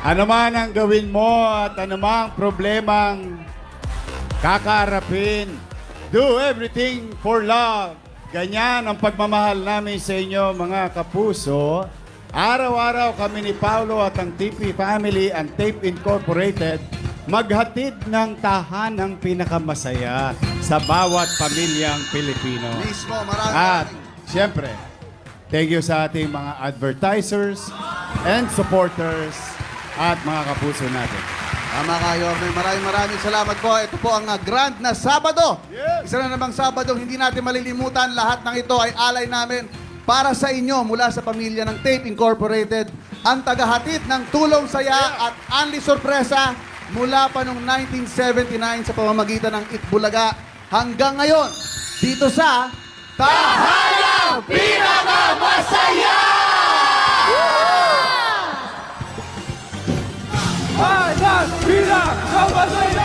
Ano man ang gawin mo at ano mang problemang kakaharapin, do everything for love. Ganyan ang pagmamahal namin sa inyo, mga kapuso. Araw-araw kami ni Paulo at ang TP Family and Tape Incorporated maghatid ng tahanang pinakamasaya sa bawat pamilyang Pilipino. Mismo, maraming At siyempre, thank you sa ating mga advertisers and supporters at mga kapuso natin. Tama ka, Yorme. Maraming salamat po. Ito po ang grand na Sabado. Yes. Isa na namang Sabado, hindi natin malilimutan. Lahat ng ito ay alay namin para sa inyo mula sa pamilya ng Tape Incorporated. Ang tagahatid ng tulong saya at Anli Sorpresa mula pa noong 1979 sa pamamagitan ng Itbulaga hanggang ngayon dito sa Tahanang Pinakamasaya! Pinakamasaya!